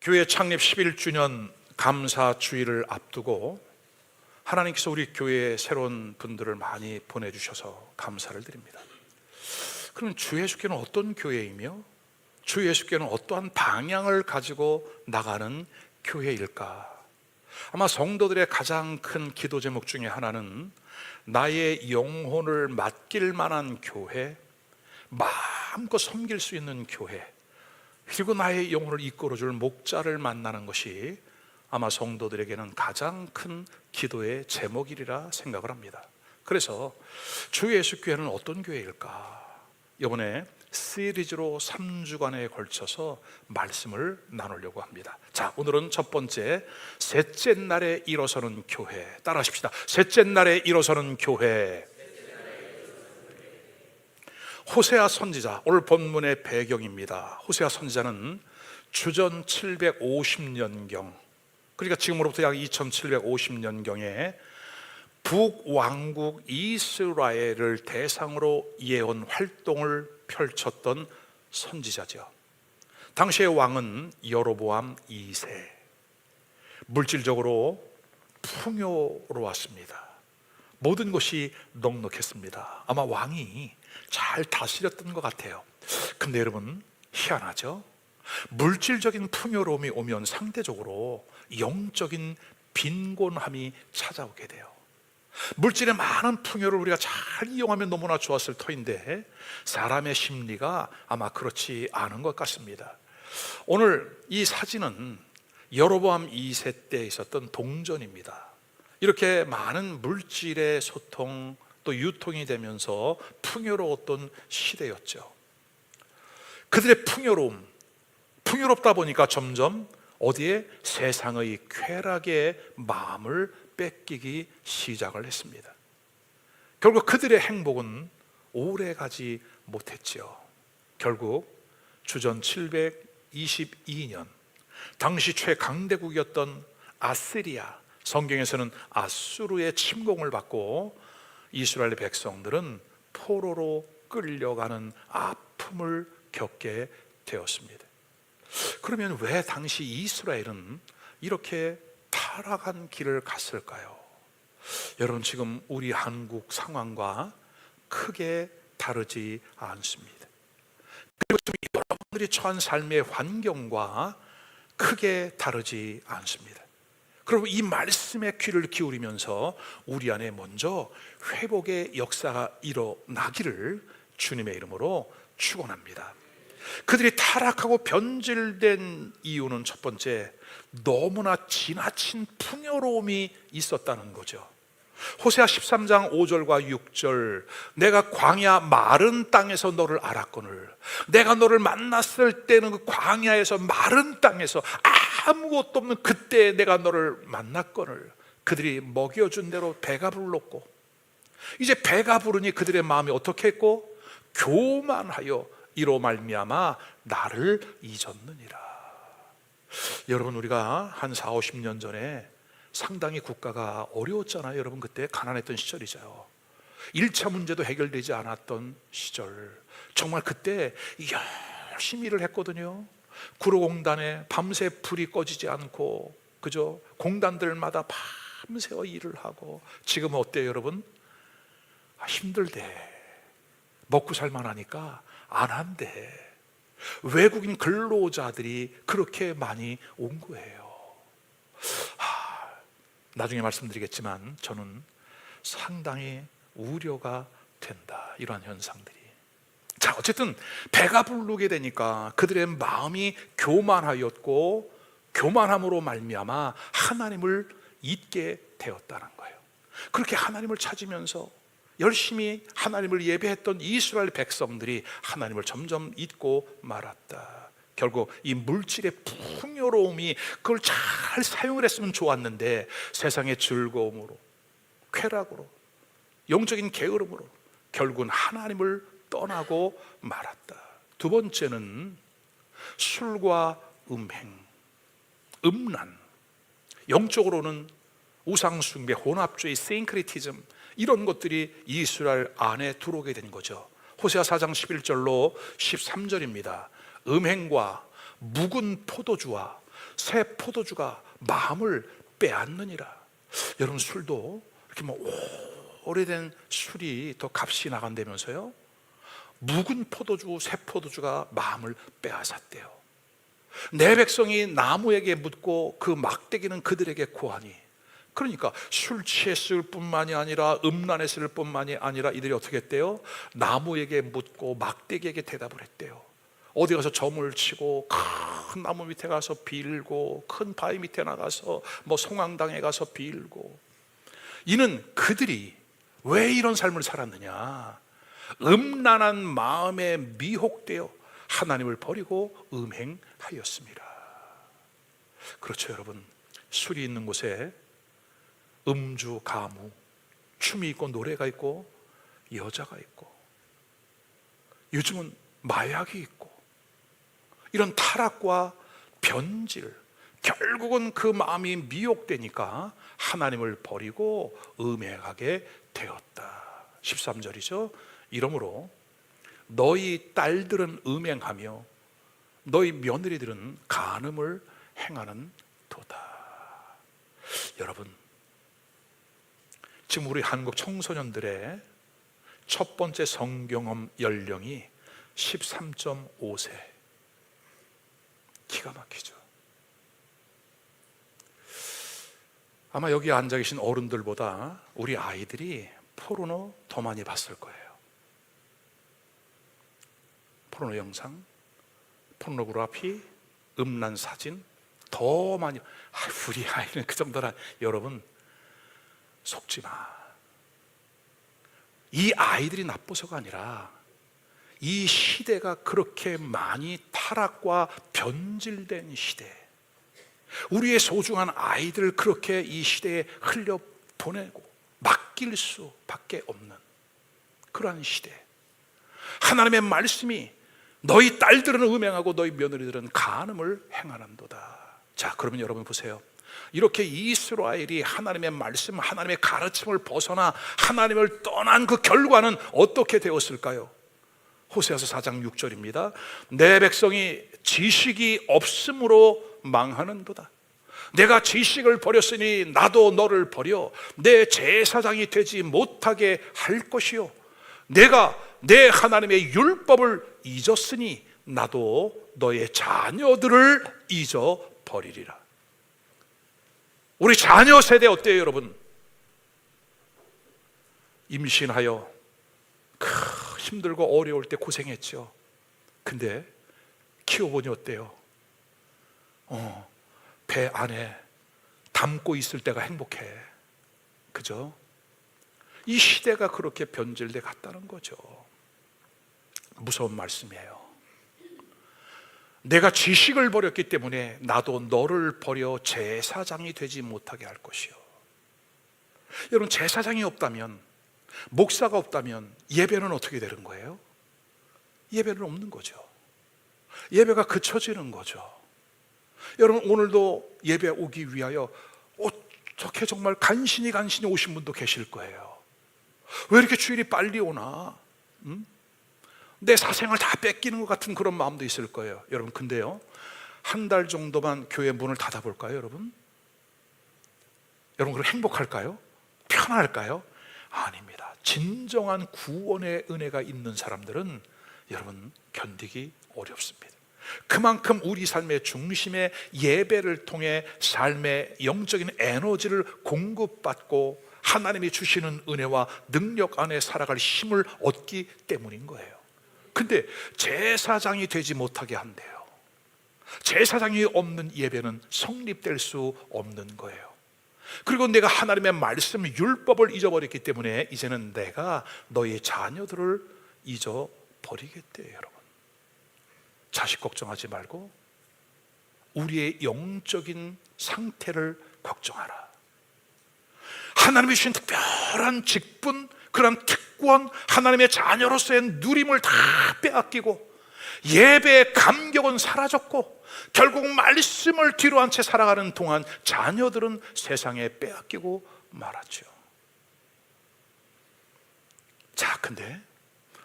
교회 창립 11주년 감사 주일을 앞두고 하나님께서 우리 교회에 새로운 분들을 많이 보내주셔서 감사를 드립니다. 그러면 주 예수께는 어떤 교회이며 주 예수께는 어떠한 방향을 가지고 나가는 교회일까? 아마 성도들의 가장 큰 기도 제목 중에 하나는 나의 영혼을 맡길 만한 교회, 마음껏 섬길 수 있는 교회, 그리고 나의 영혼을 이끌어줄 목자를 만나는 것이 아마 성도들에게는 가장 큰 기도의 제목이리라 생각을 합니다. 그래서 주 예수교회는 어떤 교회일까? 이번에 시리즈로 3주간에 걸쳐서 말씀을 나누려고 합니다. 자, 오늘은 첫 번째, 셋째 날에 일어서는 교회. 따라 하십시다. 셋째 날에 일어서는 교회. 호세아 선지자, 오늘 본문의 배경입니다. 호세아 선지자는 주전 750년경, 그러니까 지금으로부터 약 2750년경에 북왕국 이스라엘을 대상으로 예언 활동을 펼쳤던 선지자죠. 당시의 왕은 여로보암 2세, 물질적으로 풍요로웠습니다. 모든 것이 넉넉했습니다. 아마 왕이 잘 다스렸던 것 같아요. 근데 여러분, 희한하죠? 물질적인 풍요로움이 오면 상대적으로 영적인 빈곤함이 찾아오게 돼요. 물질의 많은 풍요를 우리가 잘 이용하면 너무나 좋았을 터인데 사람의 심리가 아마 그렇지 않은 것 같습니다. 오늘 이 사진은 여로보암 2세 때 있었던 동전입니다. 이렇게 많은 물질의 소통 또 유통이 되면서 풍요로웠던 시대였죠. 그들의 풍요롭다 보니까 점점 어디에 세상의 쾌락에 마음을 뺏기기 시작을 했습니다. 결국 그들의 행복은 오래가지 못했지요. 결국 주전 722년 당시 최강대국이었던 아시리아, 성경에서는 아수르의 침공을 받고 이스라엘 백성들은 포로로 끌려가는 아픔을 겪게 되었습니다. 그러면 왜 당시 이스라엘은 이렇게 타락한 길을 갔을까요? 여러분, 지금 우리 한국 상황과 크게 다르지 않습니다. 그리고 지금 여러분들이 처한 삶의 환경과 크게 다르지 않습니다. 그리고 이 말씀에 귀를 기울이면서 우리 안에 먼저 회복의 역사가 일어나기를 주님의 이름으로 축원합니다. 그들이 타락하고 변질된 이유는 첫 번째, 너무나 지나친 풍요로움이 있었다는 거죠. 호세아 13장 5절과 6절, 내가 광야 마른 땅에서 너를 알았거늘, 내가 너를 만났을 때는 그 광야에서 마른 땅에서 아무것도 없는 그때 내가 너를 만났거늘, 그들이 먹여준 대로 배가 불렀고, 이제 배가 부르니 그들의 마음이 어떻게 했고? 교만하여 이로 말미암아 나를 잊었느니라. 여러분, 우리가 한 40-50년 전에 상당히 국가가 어려웠잖아요. 여러분, 그때 가난했던 시절이죠. 1차 문제도 해결되지 않았던 시절, 정말 그때 열심히 일을 했거든요. 구로공단에 밤새 불이 꺼지지 않고, 그죠? 공단들마다 밤새워 일을 하고. 지금은 어때요, 여러분? 힘들대. 먹고 살만하니까 안 한대. 외국인 근로자들이 그렇게 많이 온 거예요. 나중에 말씀드리겠지만 저는 상당히 우려가 된다, 이러한 현상들이. 자, 어쨌든 배가 부르게 되니까 그들의 마음이 교만하였고, 교만함으로 말미암아 하나님을 잊게 되었다는 거예요. 그렇게 하나님을 찾으면서 열심히 하나님을 예배했던 이스라엘 백성들이 하나님을 점점 잊고 말았다. 결국 이 물질의 풍요로움이 그걸 잘 사용을 했으면 좋았는데 세상의 즐거움으로, 쾌락으로, 영적인 게으름으로 결국은 하나님을 떠나고 말았다. 두 번째는 술과 음란, 영적으로는 우상숭배, 혼합주의, 싱크리티즘, 이런 것들이 이스라엘 안에 들어오게 된 거죠. 호세아 4장 11절로 13절입니다. 음행과 묵은 포도주와 새 포도주가 마음을 빼앗느니라. 여러분, 술도 이렇게 뭐 오래된 술이 더 값이 나간다면서요? 묵은 포도주, 새 포도주가 마음을 빼앗았대요. 내 백성이 나무에게 묻고 그 막대기는 그들에게 고하니. 그러니까 술 취했을 뿐만이 아니라 음란했을 뿐만이 아니라 이들이 어떻게 했대요? 나무에게 묻고 막대기에게 대답을 했대요. 어디 가서 점을 치고 큰 나무 밑에 가서 빌고 큰 바위 밑에 나가서 뭐 송황당에 가서 빌고. 이는 그들이 왜 이런 삶을 살았느냐? 음란한 마음에 미혹되어 하나님을 버리고 음행하였습니다. 그렇죠, 여러분. 술이 있는 곳에 음주, 가무, 춤이 있고 노래가 있고 여자가 있고, 요즘은 마약이 있고, 이런 타락과 변질, 결국은 그 마음이 미혹되니까 하나님을 버리고 음행하게 되었다. 13절이죠. 이러므로 너희 딸들은 음행하며 너희 며느리들은 간음을 행하는 도다. 여러분, 지금 우리 한국 청소년들의 첫 번째 성경험 연령이 13.5세. 기가 막히죠. 아마 여기 앉아 계신 어른들보다 우리 아이들이 포르노 더 많이 봤을 거예요. 포르노 영상, 포르노그래피, 음란 사진 더 많이. 우리 아이는 그 정도라. 여러분, 속지 마. 이 아이들이 나빠서가 아니라 이 시대가 그렇게 많이 타락과 변질된 시대, 우리의 소중한 아이들을 그렇게 이 시대에 흘려보내고 맡길 수밖에 없는 그러한 시대. 하나님의 말씀이 너희 딸들은 음행하고 너희 며느리들은 간음을 행하는도다. 자, 그러면 여러분 보세요. 이렇게 이스라엘이 하나님의 말씀, 하나님의 가르침을 벗어나 하나님을 떠난 그 결과는 어떻게 되었을까요? 호세아서 4장 6절입니다. 내 백성이 지식이 없음으로 망하는도다. 내가 지식을 버렸으니 나도 너를 버려 내 제사장이 되지 못하게 할 것이요, 내가 내 하나님의 율법을 잊었으니 나도 너의 자녀들을 잊어버리리라. 우리 자녀 세대 어때요, 여러분? 임신하여 힘들고 어려울 때 고생했죠. 근데 키워보니 어때요? 배 안에 담고 있을 때가 행복해. 그죠? 이 시대가 그렇게 변질돼 갔다는 거죠. 무서운 말씀이에요. 내가 지식을 버렸기 때문에 나도 너를 버려 제사장이 되지 못하게 할 것이요. 여러분, 제사장이 없다면, 목사가 없다면 예배는 어떻게 되는 거예요? 예배는 없는 거죠. 예배가 그쳐지는 거죠. 여러분, 오늘도 예배 오기 위하여 어떻게 정말 간신히 오신 분도 계실 거예요. 왜 이렇게 주일이 빨리 오나? 내 사생활 다 뺏기는 것 같은 그런 마음도 있을 거예요. 여러분, 근데요, 한 달 정도만 교회 문을 닫아볼까요, 여러분? 여러분, 그럼 행복할까요? 편할까요? 아닙니다. 진정한 구원의 은혜가 있는 사람들은 여러분 견디기 어렵습니다. 그만큼 우리 삶의 중심에 예배를 통해 삶의 영적인 에너지를 공급받고 하나님이 주시는 은혜와 능력 안에 살아갈 힘을 얻기 때문인 거예요. 근데 제사장이 되지 못하게 한대요. 제사장이 없는 예배는 성립될 수 없는 거예요. 그리고 내가 하나님의 말씀, 율법을 잊어버렸기 때문에 이제는 내가 너의 자녀들을 잊어버리겠대. 여러분, 자식 걱정하지 말고 우리의 영적인 상태를 걱정하라. 하나님이 주신 특별한 직분, 그런 특권, 하나님의 자녀로서의 누림을 다 빼앗기고 예배의 감격은 사라졌고 결국 말씀을 뒤로 한 채 살아가는 동안 자녀들은 세상에 빼앗기고 말았죠. 자, 근데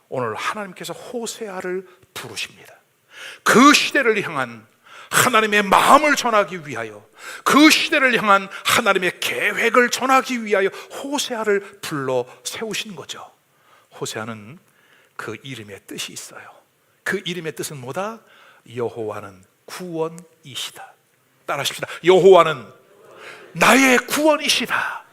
오늘 하나님께서 호세아를 부르십니다. 그 시대를 향한 하나님의 마음을 전하기 위하여, 그 시대를 향한 하나님의 계획을 전하기 위하여 호세아를 불러 세우신 거죠. 호세아는 그 이름의 뜻이 있어요. 그 이름의 뜻은 뭐다? 여호와는 구원이시다. 따라하십시다. 여호와는 나의 구원이시다.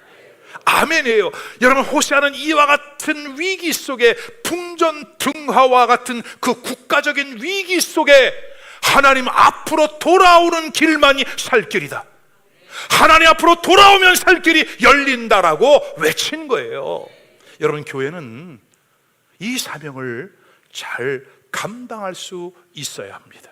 아멘이에요. 여러분, 호세아는 이와 같은 위기 속에, 풍전등화와 같은 그 국가적인 위기 속에 하나님 앞으로 돌아오는 길만이 살 길이다, 하나님 앞으로 돌아오면 살 길이 열린다라고 외친 거예요. 여러분, 교회는 이 사명을 잘 감당할 수 있어야 합니다.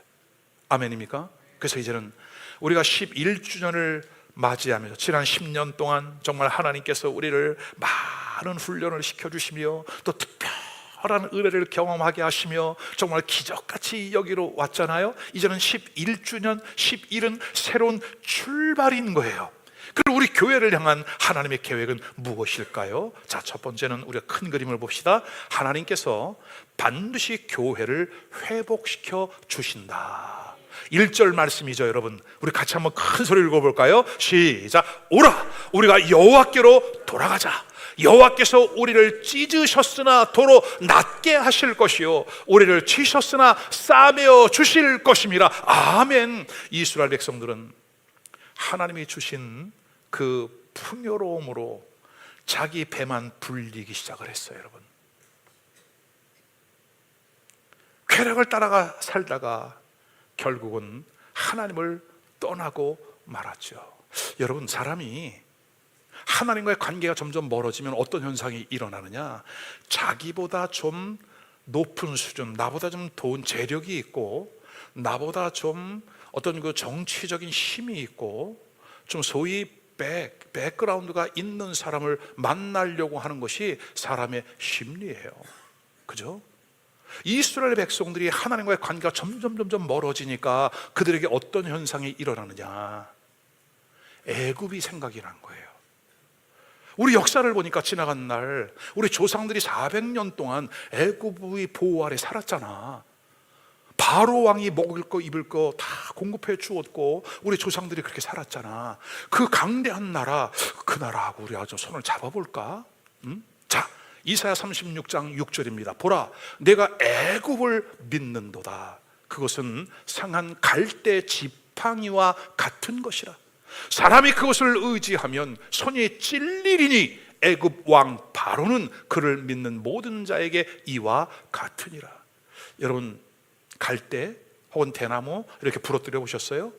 아멘입니까? 그래서 이제는 우리가 11주년을 맞이하면서 지난 10년 동안 정말 하나님께서 우리를 많은 훈련을 시켜주시며 또 특별한 은혜를 경험하게 하시며 정말 기적같이 여기로 왔잖아요. 이제는 11주년, 11은 새로운 출발인 거예요. 그리고 우리 교회를 향한 하나님의 계획은 무엇일까요? 자, 첫 번째는 우리가 큰 그림을 봅시다. 하나님께서 반드시 교회를 회복시켜 주신다. 1절 말씀이죠. 여러분, 우리 같이 한번 큰 소리를 읽어볼까요? 시작. 오라, 우리가 여호와께로 돌아가자. 여호와께서 우리를 찢으셨으나 도로 낫게 하실 것이요, 우리를 치셨으나 싸매어 주실 것임이라. 아멘. 이스라엘 백성들은 하나님이 주신 그 풍요로움으로 자기 배만 불리기 시작을 했어요. 여러분, 쾌락을 따라가 살다가 결국은 하나님을 떠나고 말았죠. 여러분, 사람이 하나님과의 관계가 점점 멀어지면 어떤 현상이 일어나느냐, 자기보다 좀 높은 수준, 나보다 좀 좋은 재력이 있고, 나보다 좀 어떤 그 정치적인 힘이 있고, 좀 소위 백그라운드가 있는 사람을 만나려고 하는 것이 사람의 심리예요. 그죠? 이스라엘 백성들이 하나님과의 관계가 점점 멀어지니까 그들에게 어떤 현상이 일어나느냐, 애굽이 생각이 난 거예요. 우리 역사를 보니까 지나간 날 우리 조상들이 400년 동안 애굽의 보호 아래 살았잖아. 바로 왕이 먹을 거 입을 거 다 공급해 주었고 우리 조상들이 그렇게 살았잖아. 그 강대한 나라, 그 나라하고 우리 아주 손을 잡아볼까? 응? 자, 이사야 36장 6절입니다. 보라, 내가 애굽을 믿는도다. 그것은 상한 갈대 지팡이와 같은 것이라. 사람이 그것을 의지하면 손이 찔리리니 애굽 왕 바로는 그를 믿는 모든 자에게 이와 같으니라. 여러분, 갈대 혹은 대나무 이렇게 부러뜨려 보셨어요?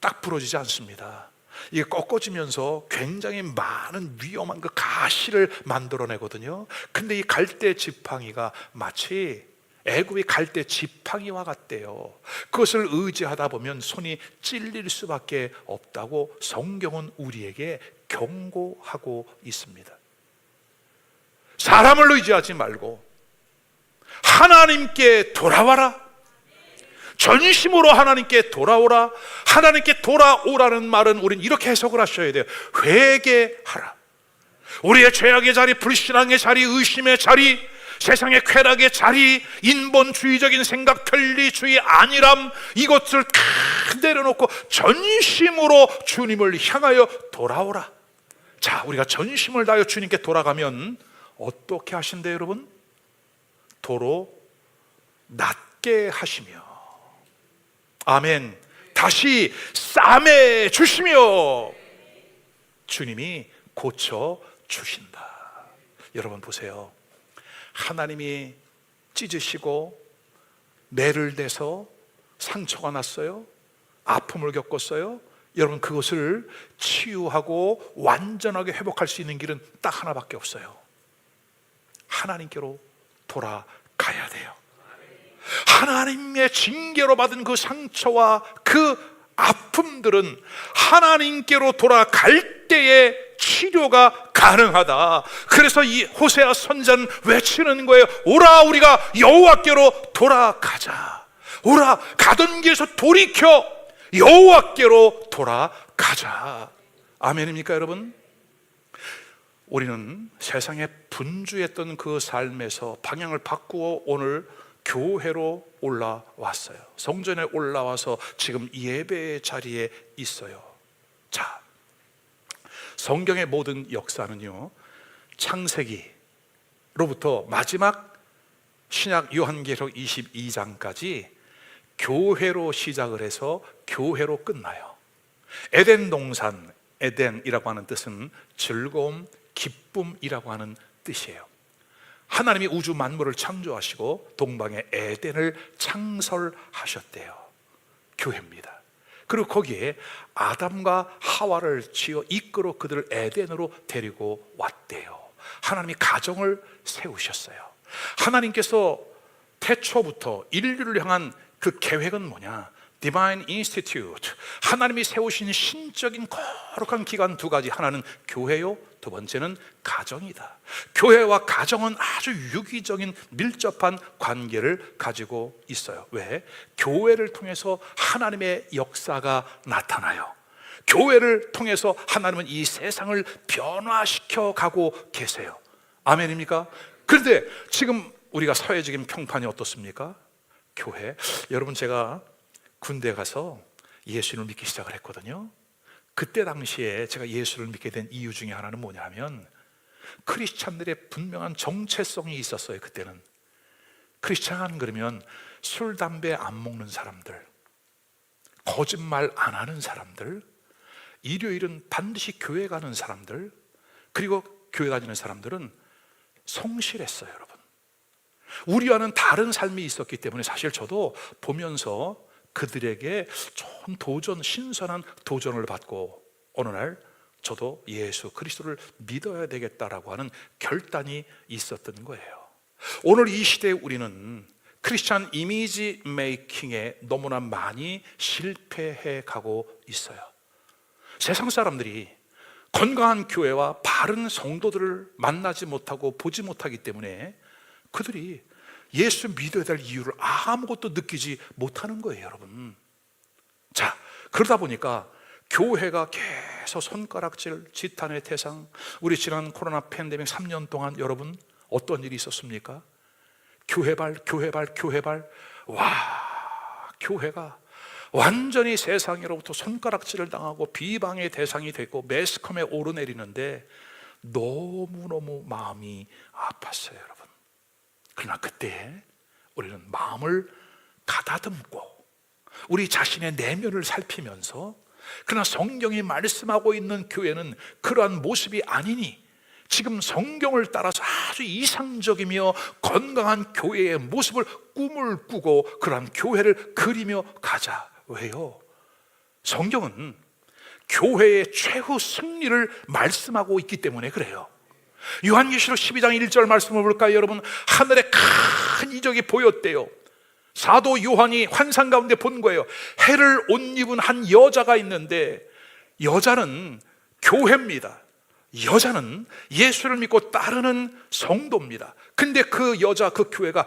딱 부러지지 않습니다. 이게 꺾어지면서 굉장히 많은 위험한 그 가시를 만들어내거든요. 근데 이 갈대 지팡이가 마치 애굽의 갈대 지팡이와 같대요. 그것을 의지하다 보면 손이 찔릴 수밖에 없다고 성경은 우리에게 경고하고 있습니다. 사람을 의지하지 말고 하나님께 돌아와라. 전심으로 하나님께 돌아오라. 하나님께 돌아오라는 말은 우리는 이렇게 해석을 하셔야 돼요. 회개하라. 우리의 죄악의 자리, 불신앙의 자리, 의심의 자리, 세상의 쾌락의 자리, 인본주의적인 생각, 편리주의, 안일함, 이것을 다 내려놓고 전심으로 주님을 향하여 돌아오라. 자, 우리가 전심을 다하여 주님께 돌아가면 어떻게 하신대요, 여러분? 도로 낫게 하시며, 아멘, 다시 싸매 주시며 주님이 고쳐 주신다. 여러분 보세요. 하나님이 찢으시고 매를 내서 상처가 났어요. 아픔을 겪었어요. 여러분, 그것을 치유하고 완전하게 회복할 수 있는 길은 딱 하나밖에 없어요. 하나님께로 돌아가야 돼요. 하나님의 징계로 받은 그 상처와 그 아픔들은 하나님께로 돌아갈 때에 치료가 가능하다. 그래서 이 호세아 선지자는 외치는 거예요. 오라, 우리가 여호와께로 돌아가자. 오라, 가던 길에서 돌이켜 여호와께로 돌아가자. 아멘입니까, 여러분? 우리는 세상에 분주했던 그 삶에서 방향을 바꾸어 오늘 교회로 올라왔어요. 성전에 올라와서 지금 예배의 자리에 있어요. 자, 성경의 모든 역사는요, 창세기로부터 마지막 신약 요한계시록 22장까지 교회로 시작을 해서 교회로 끝나요. 에덴 동산, 에덴이라고 하는 뜻은 즐거움, 기쁨이라고 하는 뜻이에요. 하나님이 우주 만물을 창조하시고 동방의 에덴을 창설하셨대요. 교회입니다. 그리고 거기에 아담과 하와를 지어 이끌어 그들을 에덴으로 데리고 왔대요. 하나님이 가정을 세우셨어요. 하나님께서 태초부터 인류를 향한 그 계획은 뭐냐? Divine Institute, 하나님이 세우신 신적인 거룩한 기관 두 가지, 하나는 교회요, 두 번째는 가정이다. 교회와 가정은 아주 유기적인 밀접한 관계를 가지고 있어요. 왜? 교회를 통해서 하나님의 역사가 나타나요. 교회를 통해서 하나님은 이 세상을 변화시켜 가고 계세요. 아멘입니까? 그런데 지금 우리가 사회적인 평판이 어떻습니까? 교회, 여러분, 제가 군대 가서 예수를 믿기 시작을 했거든요. 그때 당시에 제가 예수를 믿게 된 이유 중에 하나는 뭐냐면, 크리스찬들의 분명한 정체성이 있었어요. 그때는 크리스찬 그러면 술, 담배 안 먹는 사람들, 거짓말 안 하는 사람들, 일요일은 반드시 교회 가는 사람들, 그리고 교회 다니는 사람들은 성실했어요. 여러분, 우리와는 다른 삶이 있었기 때문에 사실 저도 보면서 그들에게 좀 신선한 도전을 받고 어느 날 저도 예수 그리스도를 믿어야 되겠다라고 하는 결단이 있었던 거예요. 오늘 이 시대에 우리는 크리스찬 이미지 메이킹에 너무나 많이 실패해 가고 있어요. 세상 사람들이 건강한 교회와 바른 성도들을 만나지 못하고 보지 못하기 때문에 그들이 예수 믿어야 될 이유를 아무것도 느끼지 못하는 거예요, 여러분. 자, 그러다 보니까 교회가 계속 손가락질, 지탄의 대상. 우리 지난 코로나 팬데믹 3년 동안 여러분 어떤 일이 있었습니까? 교회발. 와, 교회가 완전히 세상으로부터 손가락질을 당하고 비방의 대상이 되고 매스컴에 오르내리는데 너무너무 마음이 아팠어요, 여러분. 그러나 그때 우리는 마음을 가다듬고 우리 자신의 내면을 살피면서, 그러나 성경이 말씀하고 있는 교회는 그러한 모습이 아니니 지금 성경을 따라서 아주 이상적이며 건강한 교회의 모습을 꿈을 꾸고 그러한 교회를 그리며 가자. 왜요? 성경은 교회의 최후 승리를 말씀하고 있기 때문에 그래요. 요한계시록 12장 1절 말씀을 볼까요, 여러분? 하늘에 큰 이적이 보였대요. 사도 요한이 환상 가운데 본 거예요. 해를 옷 입은 한 여자가 있는데, 여자는 교회입니다. 여자는 예수를 믿고 따르는 성도입니다. 근데 그 여자, 그 교회가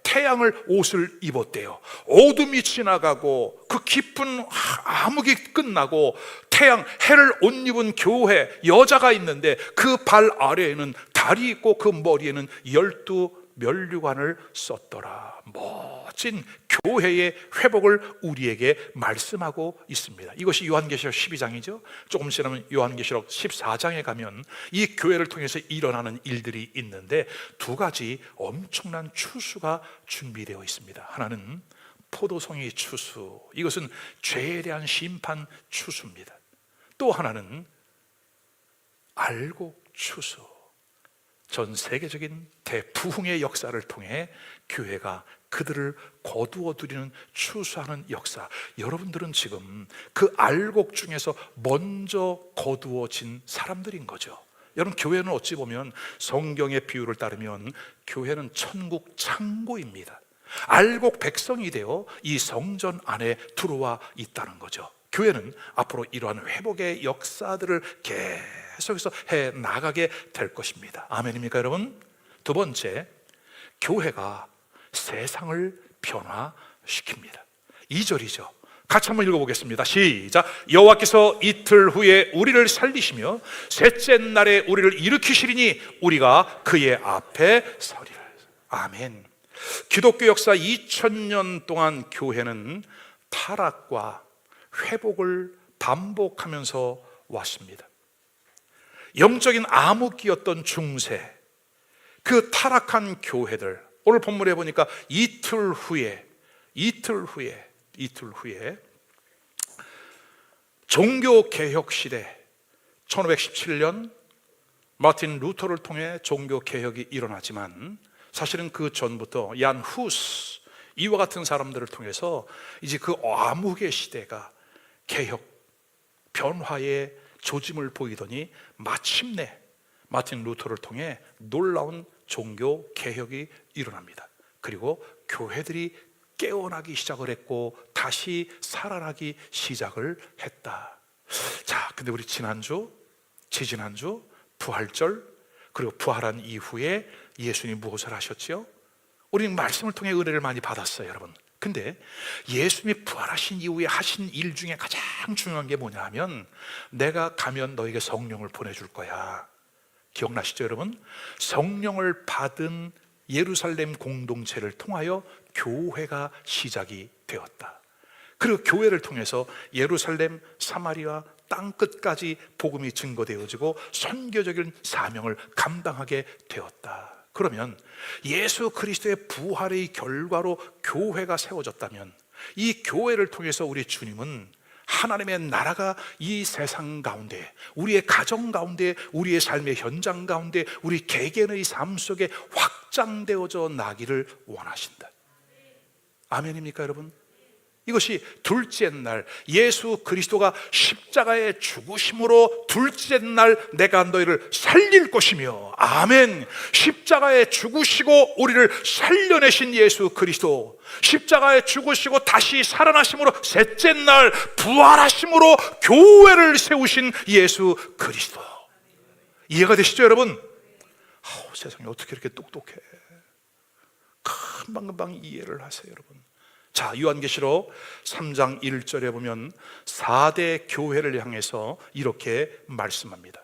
태양을 옷을 입었대요. 어둠이 지나가고 그 깊은 암흑이 끝나고 해를 옷 입은 교회, 여자가 있는데 그 발 아래에는 달이 있고 그 머리에는 12면류관을 썼더라. 멋진 교회의 회복을 우리에게 말씀하고 있습니다. 이것이 요한계시록 12장이죠. 조금 지나면 요한계시록 14장에 가면 이 교회를 통해서 일어나는 일들이 있는데 두 가지 엄청난 추수가 준비되어 있습니다. 하나는 포도송이 추수, 이것은 죄에 대한 심판 추수입니다. 또 하나는 알곡 추수, 전 세계적인 대부흥의 역사를 통해 교회가 그들을 거두어들이는 추수하는 역사. 여러분들은 지금 그 알곡 중에서 먼저 거두어진 사람들인 거죠. 여러분, 교회는 어찌 보면 성경의 비유를 따르면 교회는 천국 창고입니다. 알곡 백성이 되어 이 성전 안에 들어와 있다는 거죠. 교회는 앞으로 이러한 회복의 역사들을 계속해서 해 나가게 될 것입니다. 아멘입니까, 여러분? 두 번째, 교회가 세상을 변화시킵니다. 2절이죠. 같이 한번 읽어보겠습니다. 시작. 여호와께서 이틀 후에 우리를 살리시며 셋째 날에 우리를 일으키시리니 우리가 그의 앞에 서리라. 아멘. 기독교 역사 2000년 동안 교회는 타락과 회복을 반복하면서 왔습니다. 영적인 암흑기였던 중세, 그 타락한 교회들, 오늘 본문에 보니까 이틀 후에 종교개혁 시대, 1517년 마틴 루터를 통해 종교개혁이 일어나지만 사실은 그 전부터 얀 후스, 이와 같은 사람들을 통해서 이제 그 암흑의 시대가 개혁, 변화의 조짐을 보이더니 마침내 마틴 루터를 통해 놀라운 종교 개혁이 일어납니다. 그리고 교회들이 깨어나기 시작을 했고 다시 살아나기 시작을 했다. 자, 근데 우리 지난주, 지지난주 부활절, 그리고 부활한 이후에 예수님이 무엇을 하셨지요? 우리는 말씀을 통해 은혜를 많이 받았어요, 여러분. 근데 예수님이 부활하신 이후에 하신 일 중에 가장 중요한 게 뭐냐 하면, 내가 가면 너에게 성령을 보내줄 거야. 기억나시죠, 여러분? 성령을 받은 예루살렘 공동체를 통하여 교회가 시작이 되었다. 그리고 교회를 통해서 예루살렘, 사마리아 땅 끝까지 복음이 증거되어지고 선교적인 사명을 감당하게 되었다. 그러면 예수 그리스도의 부활의 결과로 교회가 세워졌다면, 이 교회를 통해서 우리 주님은 하나님의 나라가 이 세상 가운데, 우리의 가정 가운데, 우리의 삶의 현장 가운데, 우리 개개인의 삶 속에 확장되어져 나기를 원하신다. 아멘입니까, 여러분? 이것이 둘째 날 예수 그리스도가 십자가에 죽으심으로 둘째 날 내가 너희를 살릴 것이며, 아멘. 십자가에 죽으시고 우리를 살려내신 예수 그리스도, 십자가에 죽으시고 다시 살아나심으로 셋째 날 부활하심으로 교회를 세우신 예수 그리스도. 이해가 되시죠, 여러분? 세상에 어떻게 이렇게 똑똑해. 금방금방 이해를 하세요, 여러분. 자, 요한계시록 3장 1절에 보면 4대 교회를 향해서 이렇게 말씀합니다.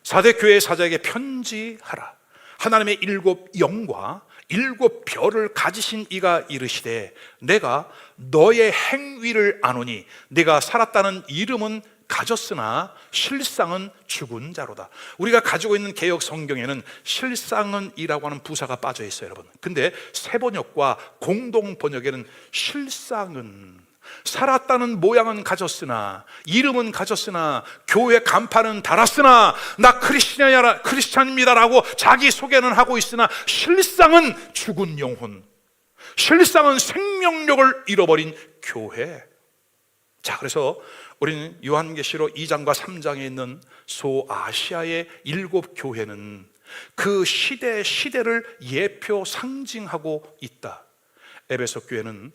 4대 교회 사자에게 편지하라. 하나님의 7 영과 7 별을 가지신 이가 이르시되, 내가 너의 행위를 아노니 네가 살았다는 이름은 가졌으나 실상은 죽은 자로다. 우리가 가지고 있는 개역 성경에는 실상은이라고 하는 부사가 빠져 있어요, 여러분. 근데 새 번역과 공동 번역에는 실상은, 살았다는 모양은 가졌으나, 이름은 가졌으나, 교회 간판은 달았으나, 나 크리스찬입니다라고 자기 소개는 하고 있으나 실상은 죽은 영혼, 실상은 생명력을 잃어버린 교회. 자, 그래서 우리는 요한계시록 2장과 3장에 있는 소아시아의 7 교회는 그 시대를 예표 상징하고 있다. 에베소 교회는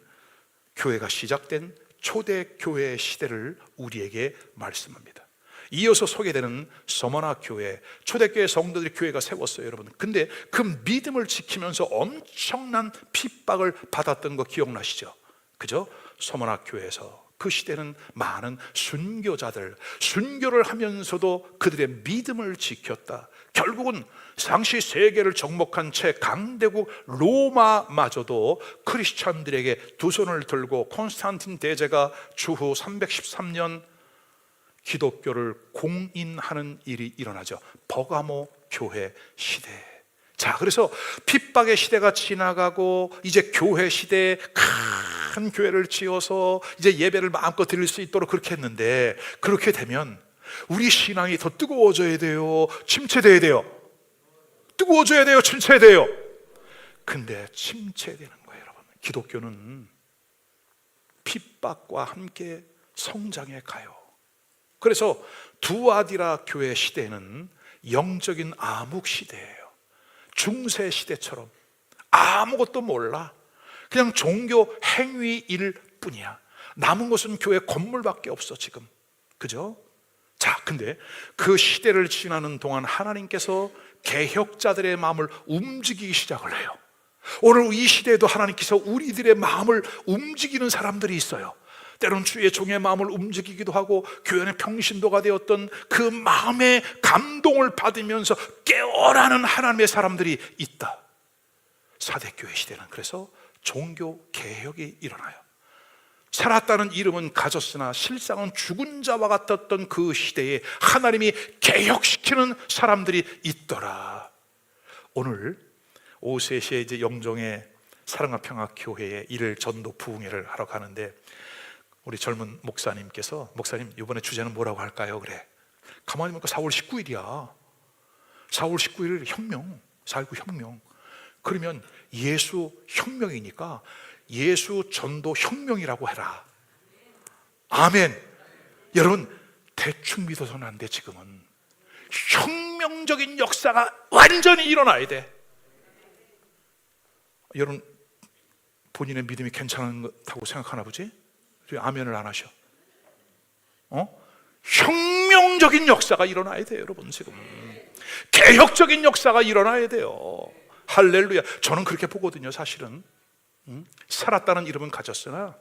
교회가 시작된 초대교회의 시대를 우리에게 말씀합니다. 이어서 소개되는 서머나 교회, 초대교회 성도들이 교회가 세웠어요, 여러분. 근데 그 믿음을 지키면서 엄청난 핍박을 받았던 거 기억나시죠? 그죠? 서머나 교회에서 그 시대는 많은 순교자들, 순교를 하면서도 그들의 믿음을 지켰다. 결국은 당시 세계를 정복한 채 강대국 로마마저도 크리스찬들에게 두 손을 들고 콘스탄틴 대제가 주후 313년 기독교를 공인하는 일이 일어나죠. 버가모 교회 시대. 자, 그래서 핍박의 시대가 지나가고 이제 교회 시대에 큰 교회를 지어서 이제 예배를 마음껏 드릴 수 있도록 그렇게 했는데, 그렇게 되면 우리 신앙이 더 뜨거워져야 돼요? 침체돼야 돼요? 뜨거워져야 돼요? 침체돼요? 근데 침체되는 거예요, 여러분. 기독교는 핍박과 함께 성장해 가요. 그래서 두아디라 교회 시대는 영적인 암흑 시대예요. 중세 시대처럼 아무것도 몰라. 그냥 종교 행위일 뿐이야. 남은 것은 교회 건물밖에 없어 지금. 그죠? 자, 근데 그 시대를 지나는 동안 하나님께서 개혁자들의 마음을 움직이기 시작을 해요. 오늘 이 시대에도 하나님께서 우리들의 마음을 움직이는 사람들이 있어요. 때로는 주의 종의 마음을 움직이기도 하고 교회의 평신도가 되었던 그 마음의 감동을 받으면서 깨어나는 하나님의 사람들이 있다. 사대교회 시대는 그래서 종교 개혁이 일어나요. 살았다는 이름은 가졌으나 실상은 죽은 자와 같았던 그 시대에 하나님이 개혁시키는 사람들이 있더라. 오늘 오후 3시에 이제 영종의 사랑과 평화 교회에 일일 전도 부흥회를 하러 가는데, 우리 젊은 목사님께서 목사님 이번에 주제는 뭐라고 할까요? 그래. 가만히 보니까 4월 19일이야 4월 19일 혁명, 4.19 혁명. 그러면 예수 혁명이니까 예수 전도 혁명이라고 해라. 아멘. 여러분 대충 믿어서는 안 돼. 지금은 혁명적인 역사가 완전히 일어나야 돼. 여러분 본인의 믿음이 괜찮다고 생각하나 보지? 왜 아멘을 안 하셔? 혁명적인 역사가 일어나야 돼요. 여러분 지금 개혁적인 역사가 일어나야 돼요. 할렐루야. 저는 그렇게 보거든요. 사실은 살았다는 이름은 가졌으나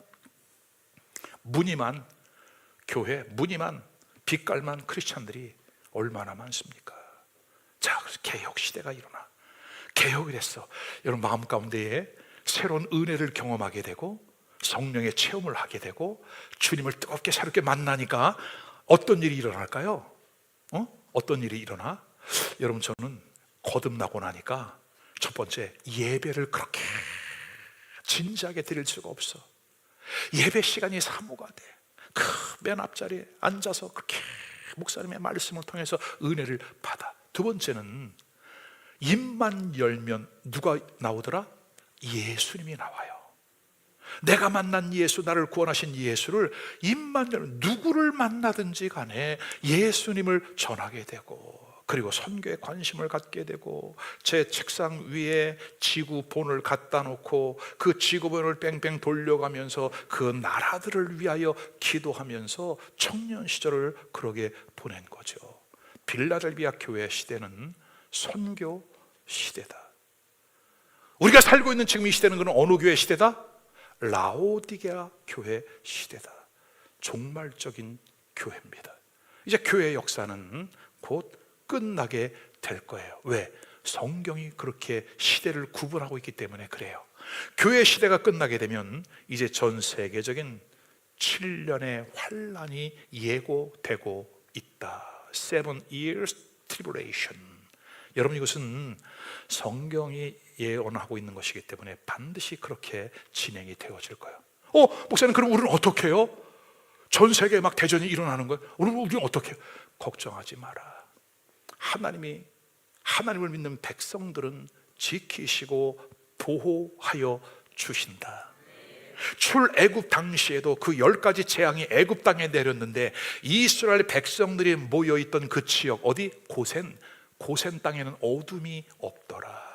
무늬만 교회, 무늬만 빛깔만 크리스찬들이 얼마나 많습니까? 자, 그래서 개혁 시대가 일어나. 개혁이 됐어. 여러분 마음 가운데에 새로운 은혜를 경험하게 되고 성령의 체험을 하게 되고 주님을 뜨겁게 새롭게 만나니까 어떤 일이 일어날까요? 어떤 일이 일어나? 여러분 저는 거듭나고 나니까 첫 번째, 예배를 그렇게 진지하게 드릴 수가 없어. 예배 시간이 사모가 돼. 그 맨 앞자리에 앉아서 그렇게 목사님의 말씀을 통해서 은혜를 받아. 두 번째는 입만 열면 누가 나오더라? 예수님이 나와요. 내가 만난 예수, 나를 구원하신 예수를 입만 열면 누구를 만나든지 간에 예수님을 전하게 되고, 그리고 선교에 관심을 갖게 되고, 제 책상 위에 지구본을 갖다 놓고 그 지구본을 뺑뺑 돌려가면서 그 나라들을 위하여 기도하면서 청년 시절을 그러게 보낸 거죠. 빌라델비아 교회 시대는 선교 시대다. 우리가 살고 있는 지금 이 시대는 그는 어느 교회 시대다? 라오디게아 교회 시대다. 종말적인 교회입니다. 이제 교회의 역사는 곧 끝나게 될 거예요. 왜? 성경이 그렇게 시대를 구분하고 있기 때문에 그래요. 교회 시대가 끝나게 되면 이제 전 세계적인 7년의 환란이 예고되고 있다. 7 years tribulation. 여러분 이것은 성경이 예언하고 있는 것이기 때문에 반드시 그렇게 진행이 되어질 거예요. 목사님 그럼 우리는 어떻게 해요? 전 세계에 막 대전이 일어나는 거예요. 우리는 어떻게 해요? 걱정하지 마라. 하나님을 믿는 백성들은 지키시고 보호하여 주신다. 출애굽 당시에도 그 10가지 재앙이 애굽 땅에 내렸는데 이스라엘 백성들이 모여있던 그 지역, 어디? 고센 땅에는 어둠이 없더라.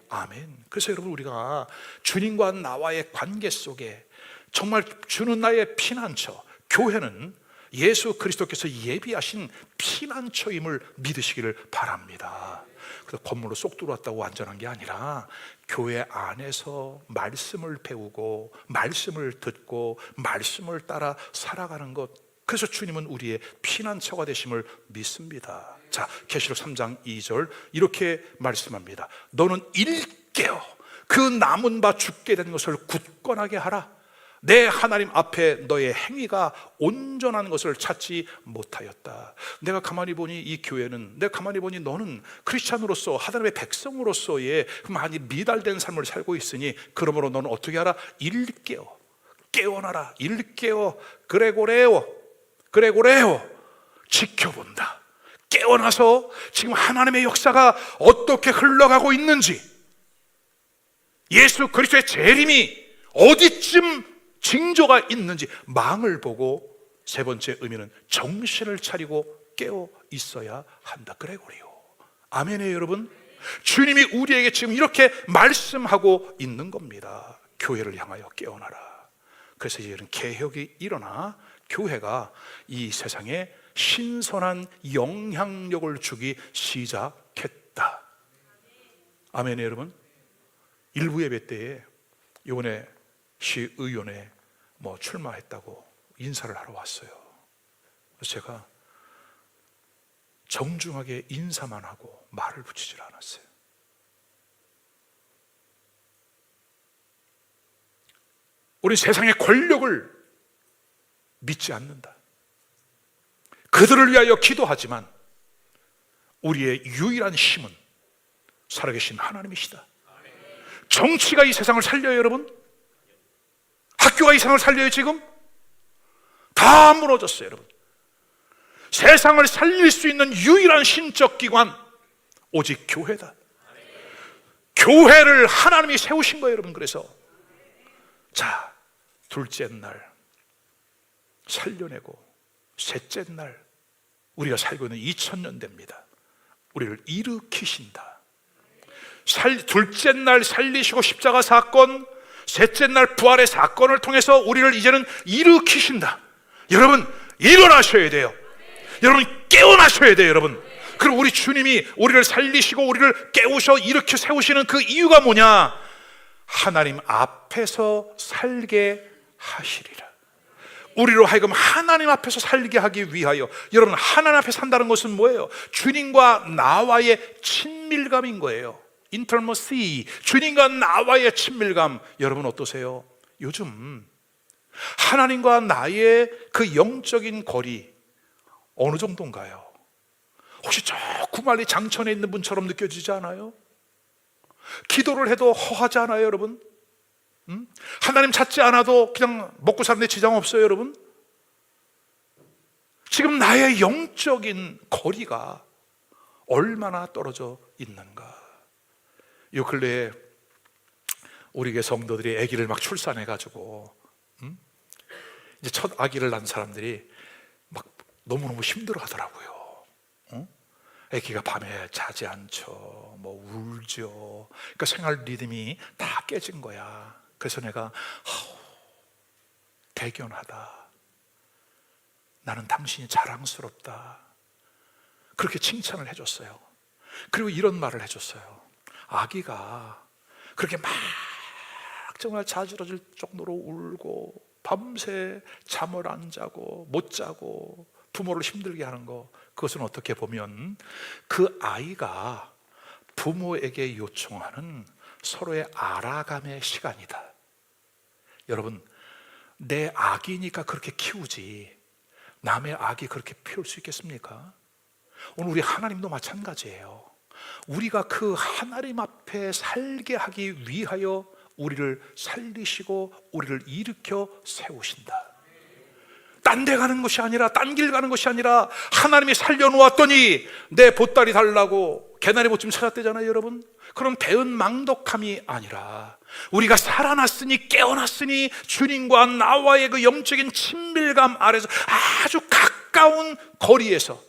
아멘. 그래서 여러분 우리가 주님과 나와의 관계 속에 정말 주는 나의 피난처, 교회는 예수 그리스도께서 예비하신 피난처임을 믿으시기를 바랍니다. 그래서 건물로 쏙 들어왔다고 안전한 게 아니라 교회 안에서 말씀을 배우고 말씀을 듣고 말씀을 따라 살아가는 것, 그래서 주님은 우리의 피난처가 되심을 믿습니다. 자, 계시록 3장 2절 이렇게 말씀합니다. 너는 일깨어 그 남은 바 죽게 된 것을 굳건하게 하라. 내 하나님 앞에 너의 행위가 온전한 것을 찾지 못하였다. 내가 가만히 보니 이 교회는, 내가 가만히 보니 너는 크리스찬으로서 하나님의 백성으로서의 많이 미달된 삶을 살고 있으니 그러므로 너는 어떻게 하라? 일깨어, 깨어나라. 일깨어, 그레고레오 지켜본다. 깨어나서 지금 하나님의 역사가 어떻게 흘러가고 있는지, 예수 그리스도의 재림이 어디쯤 징조가 있는지 망을 보고, 세 번째 의미는 정신을 차리고 깨어 있어야 한다. 그레고리오. 아멘이에요 여러분. 주님이 우리에게 지금 이렇게 말씀하고 있는 겁니다. 교회를 향하여 깨어나라. 그래서 이제는 개혁이 일어나 교회가 이 세상에 신선한 영향력을 주기 시작했다. 아멘이에요 여러분. 일부 예배 때에 이번에 시의원에 출마했다고 인사를 하러 왔어요. 그래서 제가 정중하게 인사만 하고 말을 붙이질 않았어요. 우리 세상의 권력을 믿지 않는다. 그들을 위하여 기도하지만 우리의 유일한 힘은 살아계신 하나님이시다. 정치가 이 세상을 살려요, 여러분? 학교가 이 세상을 살려요, 지금? 다 무너졌어요, 여러분. 세상을 살릴 수 있는 유일한 신적 기관, 오직 교회다. 교회를 하나님이 세우신 거예요, 여러분. 그래서 자, 둘째 날 살려내고 셋째 날 우리가 살고 있는 2000년대입니다. 우리를 일으키신다. 둘째 날 살리시고 십자가 사건, 셋째 날 부활의 사건을 통해서 우리를 이제는 일으키신다. 여러분, 일어나셔야 돼요. 여러분, 깨어나셔야 돼요, 여러분. 그리고 우리 주님이 우리를 살리시고 우리를 깨우셔 일으켜 세우시는 그 이유가 뭐냐? 하나님 앞에서 살게 하시리라. 우리로 하여금 하나님 앞에서 살게 하기 위하여. 여러분, 하나님 앞에 산다는 것은 뭐예요? 주님과 나와의 친밀감인 거예요. 인터머시, 주님과 나와의 친밀감. 여러분 어떠세요? 요즘 하나님과 나의 그 영적인 거리 어느 정도인가요? 혹시 저 구말리 장천에 있는 분처럼 느껴지지 않아요? 기도를 해도 허하지 않아요, 여러분? 하나님 찾지 않아도 그냥 먹고 사는데 지장 없어요, 여러분? 지금 나의 영적인 거리가 얼마나 떨어져 있는가? 요 근래에 우리 교회 성도들이 아기를 막 출산해가지고 이제 첫 아기를 낳은 사람들이 막 너무너무 힘들어 하더라고요. 아기가 밤에 자지 않죠. 뭐 울죠. 그러니까 생활 리듬이 다 깨진 거야. 그래서 내가 대견하다. 나는 당신이 자랑스럽다. 그렇게 칭찬을 해줬어요. 그리고 이런 말을 해줬어요. 아기가 그렇게 막 정말 자지러질 정도로 울고 밤새 잠을 안 자고 못 자고 부모를 힘들게 하는 거, 그것은 어떻게 보면 그 아이가 부모에게 요청하는 서로의 알아감의 시간이다. 여러분, 내 아기니까 그렇게 키우지 남의 아기 그렇게 키울 수 있겠습니까? 오늘 우리 하나님도 마찬가지예요. 우리가 그 하나님 앞에 살게 하기 위하여 우리를 살리시고 우리를 일으켜 세우신다. 딴 데 가는 것이 아니라, 딴 길 가는 것이 아니라 하나님이 살려놓았더니 내 보따리 달라고 개나리 보침 찾았대잖아요, 여러분. 그런 배은망덕함이 아니라 우리가 살아났으니 깨어났으니 주님과 나와의 그 영적인 친밀감 아래서 아주 가까운 거리에서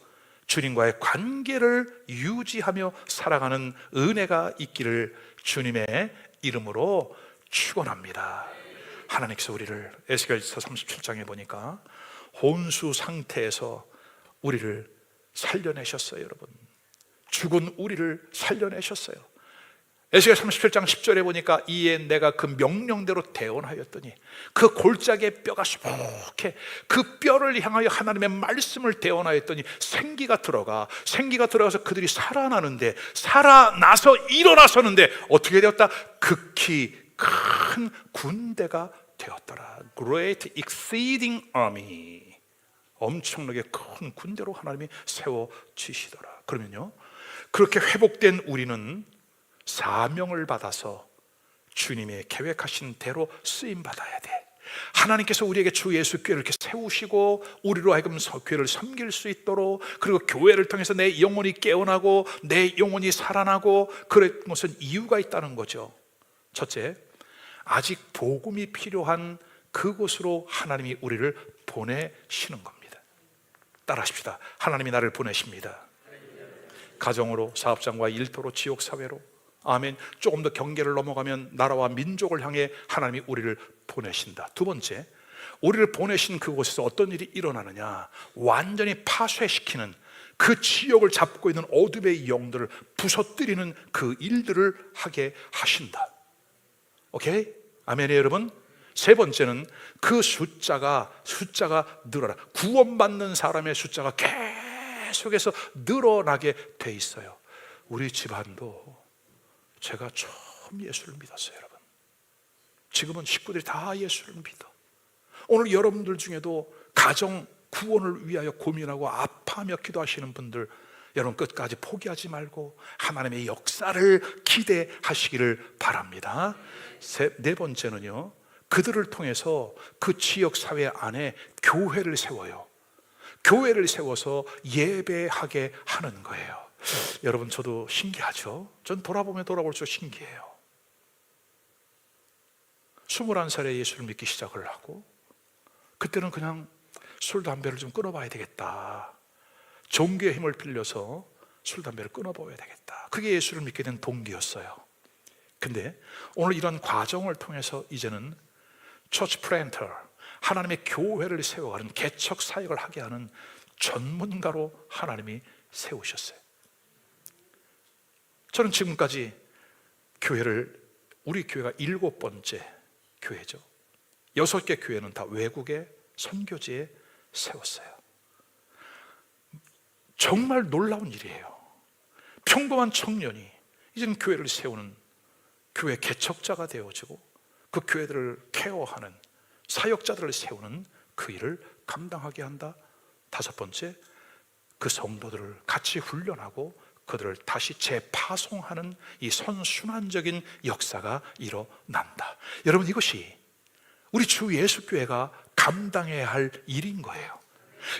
주님과의 관계를 유지하며 살아가는 은혜가 있기를 주님의 이름으로 축원합니다. 하나님께서 우리를 에스겔서 37장에 보니까 혼수 상태에서 우리를 살려내셨어요, 여러분. 죽은 우리를 살려내셨어요. 에스겔 37장 10절에 보니까 이에 내가 그 명령대로 대언하였더니 그 골짜기의 뼈가 수북해 그 뼈를 향하여 하나님의 말씀을 대언하였더니 생기가 들어가서 그들이 살아나는데, 살아나서 일어나서는데 어떻게 되었다? 극히 큰 군대가 되었더라. Great exceeding army. 엄청나게 큰 군대로 하나님이 세워지시더라. 그러면요, 그렇게 회복된 우리는 사명을 받아서 주님의 계획하신 대로 쓰임받아야 돼. 하나님께서 우리에게 주 예수 교회를 이렇게 세우시고 우리로 하여금 교회를 섬길 수 있도록, 그리고 교회를 통해서 내 영혼이 깨어나고 내 영혼이 살아나고, 그런 것은 이유가 있다는 거죠. 첫째, 아직 복음이 필요한 그곳으로 하나님이 우리를 보내시는 겁니다. 따라하십시다. 하나님이 나를 보내십니다. 가정으로, 사업장과 일터로, 지역사회로. 아멘. 조금 더 경계를 넘어가면 나라와 민족을 향해 하나님이 우리를 보내신다. 두 번째, 우리를 보내신 그곳에서 어떤 일이 일어나느냐? 완전히 파쇄시키는, 그 지역을 잡고 있는 어둠의 영들을 부서뜨리는 그 일들을 하게 하신다. 오케이? 아멘이에요, 여러분? 세 번째는 그 숫자가 늘어나, 구원받는 사람의 숫자가 계속해서 늘어나게 돼 있어요. 우리 집안도 제가 처음 예수를 믿었어요, 여러분. 지금은 식구들이 다 예수를 믿어. 오늘 여러분들 중에도 가정 구원을 위하여 고민하고 아파하며 기도하시는 분들, 여러분 끝까지 포기하지 말고 하나님의 역사를 기대하시기를 바랍니다. 네 번째는요, 그들을 통해서 그 지역 사회 안에 교회를 세워요. 교회를 세워서 예배하게 하는 거예요. 여러분, 저도 신기하죠? 전 돌아보면 돌아볼수록 신기해요. 21살에 예수를 믿기 시작을 하고, 그때는 그냥 술, 담배를 좀 끊어봐야 되겠다, 종교의 힘을 빌려서 술, 담배를 끊어봐야 되겠다, 그게 예수를 믿게 된 동기였어요. 근데 오늘 이런 과정을 통해서 이제는 처치 플랜터, 하나님의 교회를 세워가는 개척 사역을 하게 하는 전문가로 하나님이 세우셨어요. 저는 지금까지 우리 교회가 7번째 교회죠. 6개 교회는 다 외국의 선교지에 세웠어요. 정말 놀라운 일이에요. 평범한 청년이 이제는 교회를 세우는 교회 개척자가 되어지고, 그 교회들을 케어하는 사역자들을 세우는 그 일을 감당하게 한다. 5번째, 그 성도들을 같이 훈련하고 그들을 다시 재파송하는 이 선순환적인 역사가 일어난다. 여러분, 이것이 우리 주 예수교회가 감당해야 할 일인 거예요.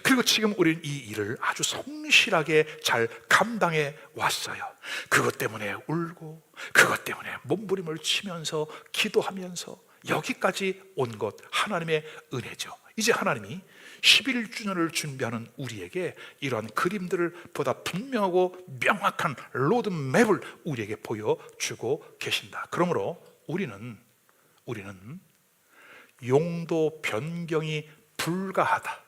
그리고 지금 우리는 이 일을 아주 성실하게 잘 감당해 왔어요. 그것 때문에 울고, 그것 때문에 몸부림을 치면서 기도하면서 여기까지 온 것 하나님의 은혜죠. 이제 하나님이 11주년을 준비하는 우리에게 이러한 그림들을 보다 분명하고 명확한 로드맵을 우리에게 보여주고 계신다. 그러므로 우리는 용도 변경이 불가하다.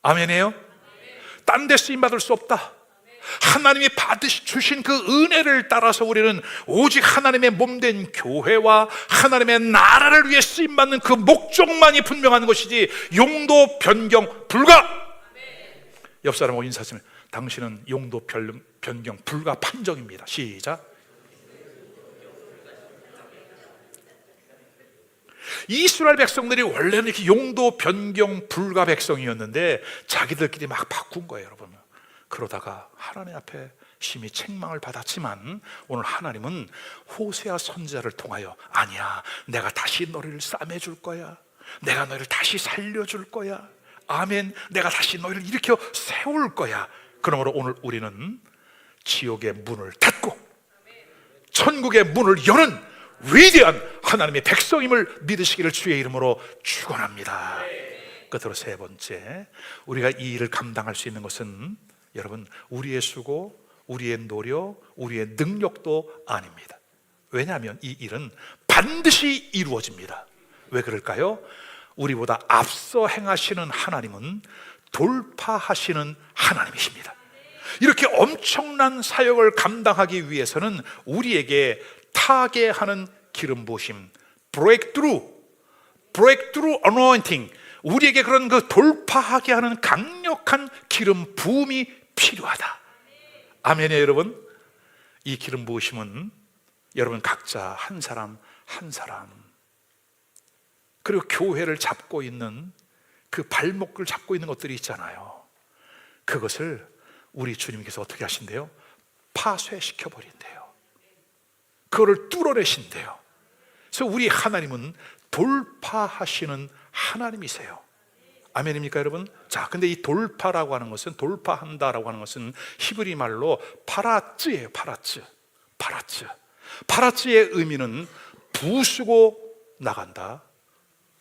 아멘이에요? 딴 데 쓰임받을 수 없다. 하나님이 주신 그 은혜를 따라서 우리는 오직 하나님의 몸된 교회와 하나님의 나라를 위해 쓰임받는 그 목적만이 분명한 것이지 용도 변경 불가. 옆 사람하고 인사하시면, 당신은 용도 변경 불가 판정입니다. 시작. 이스라엘 백성들이 원래는 이렇게 용도 변경 불가 백성이었는데 자기들끼리 막 바꾼 거예요, 여러분. 그러다가 하나님 앞에 심히 책망을 받았지만, 오늘 하나님은 호세아 선지자를 통하여, 아니야, 내가 다시 너를 싸매줄 거야, 내가 너를 다시 살려줄 거야, 아멘, 내가 다시 너를 일으켜 세울 거야. 그러므로 오늘 우리는 지옥의 문을 닫고 천국의 문을 여는 위대한 하나님의 백성임을 믿으시기를 주의 이름으로 축원합니다. 끝으로 세 번째, 우리가 이 일을 감당할 수 있는 것은 여러분, 우리의 수고, 우리의 노력, 우리의 능력도 아닙니다. 왜냐하면 이 일은 반드시 이루어집니다. 왜 그럴까요? 우리보다 앞서 행하시는 하나님은 돌파하시는 하나님이십니다. 이렇게 엄청난 사역을 감당하기 위해서는 우리에게 타개하는 기름 부으심, breakthrough anointing, 우리에게 그런 그 돌파하게 하는 강력한 기름 부음이 필요하다. 아멘이에요, 여러분. 이 기름 부으심은 여러분 각자 한 사람 한 사람, 그리고 교회를 잡고 있는 그 발목을 잡고 있는 것들이 있잖아요. 그것을 우리 주님께서 어떻게 하신대요? 파쇄시켜 버린대요. 그거를 뚫어내신대요. 그래서 우리 하나님은 돌파하시는 하나님이세요. 아멘입니까, 여러분? 자, 근데 이 돌파라고 하는 것은, 돌파한다라고 하는 것은 히브리 말로 파라츠예요. 파라츠의 의미는 부수고 나간다,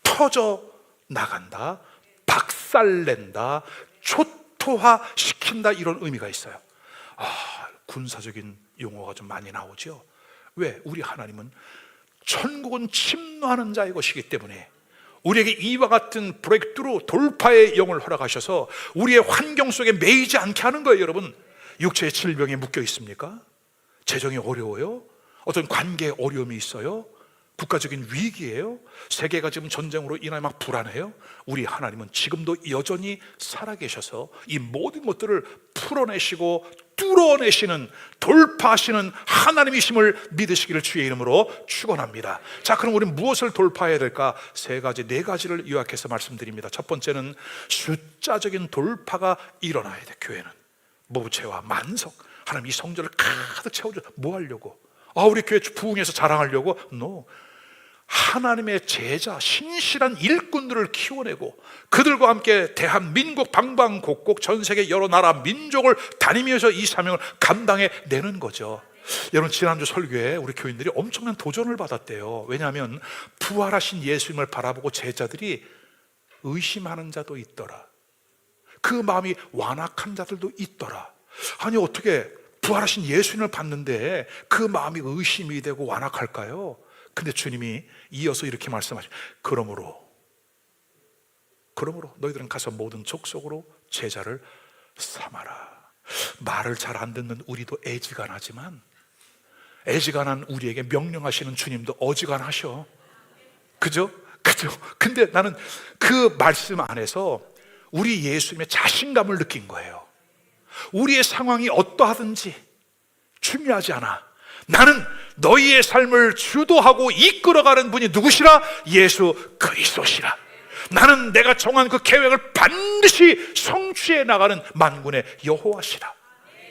터져 나간다, 박살낸다, 초토화시킨다, 이런 의미가 있어요. 군사적인 용어가 좀 많이 나오죠. 왜? 우리 하나님은 천국은 침노하는 자의 것이기 때문에 우리에게 이와 같은 브레이크트루, 돌파의 영을 허락하셔서 우리의 환경 속에 매이지 않게 하는 거예요. 여러분, 육체의 질병에 묶여 있습니까? 재정이 어려워요? 어떤 관계에 어려움이 있어요? 국가적인 위기예요. 세계가 지금 전쟁으로 인하여 막 불안해요. 우리 하나님은 지금도 여전히 살아계셔서 이 모든 것들을 풀어내시고 뚫어내시는, 돌파하시는 하나님이심을 믿으시기를 주의 이름으로 축원합니다. 자, 그럼 우리는 무엇을 돌파해야 될까? 세 가지, 네 가지를 요약해서 말씀드립니다. 첫 번째는 숫자적인 돌파가 일어나야 돼. 교회는 모부채와 만석, 하나님 이 성전을 가득 채워줘. 뭐 하려고? 우리 교회 부흥해서 자랑하려고? No. 하나님의 제자, 신실한 일꾼들을 키워내고 그들과 함께 대한민국 방방곡곡 전 세계 여러 나라 민족을 다니면서 이 사명을 감당해내는 거죠. 여러분, 지난주 설교에 우리 교인들이 엄청난 도전을 받았대요. 왜냐하면 부활하신 예수님을 바라보고 제자들이 의심하는 자도 있더라. 그 마음이 완악한 자들도 있더라. 아니, 어떻게 부활하신 예수님을 봤는데 그 마음이 의심이 되고 완악할까요? 근데 주님이 이어서 이렇게 말씀하시죠. 그러므로 너희들은 가서 모든 족속으로 제자를 삼아라. 말을 잘 안 듣는 우리도 애지간하지만 애지간한 우리에게 명령하시는 주님도 어지간하셔. 그죠? 근데 나는 그 말씀 안에서 우리 예수님의 자신감을 느낀 거예요. 우리의 상황이 어떠하든지 중요하지 않아. 나는 너희의 삶을 주도하고 이끌어가는 분이 누구시라? 예수 그리스도시라. 나는 내가 정한 그 계획을 반드시 성취해 나가는 만군의 여호와시라.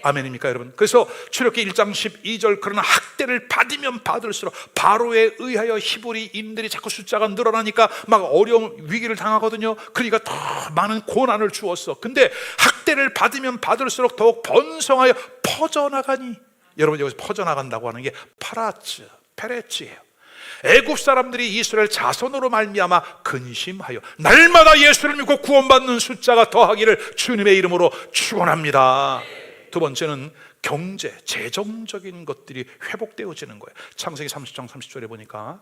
아멘입니까 여러분? 그래서 출애굽기 1장 12절, 그러나 학대를 받으면 받을수록 바로에 의하여 히브리인들이 자꾸 숫자가 늘어나니까 막 어려움, 위기를 당하거든요. 그러니까 더 많은 고난을 주었어. 근데 학대를 받으면 받을수록 더욱 번성하여 퍼져나가니, 여러분 여기서 퍼져나간다고 하는 게 페레츠예요. 애굽 사람들이 이스라엘 자손으로 말미암아 근심하여 날마다 예수를 믿고 구원받는 숫자가 더하기를 주님의 이름으로 축원합니다. 두 번째는 경제, 재정적인 것들이 회복되어지는 거예요. 창세기 30장 30절에 보니까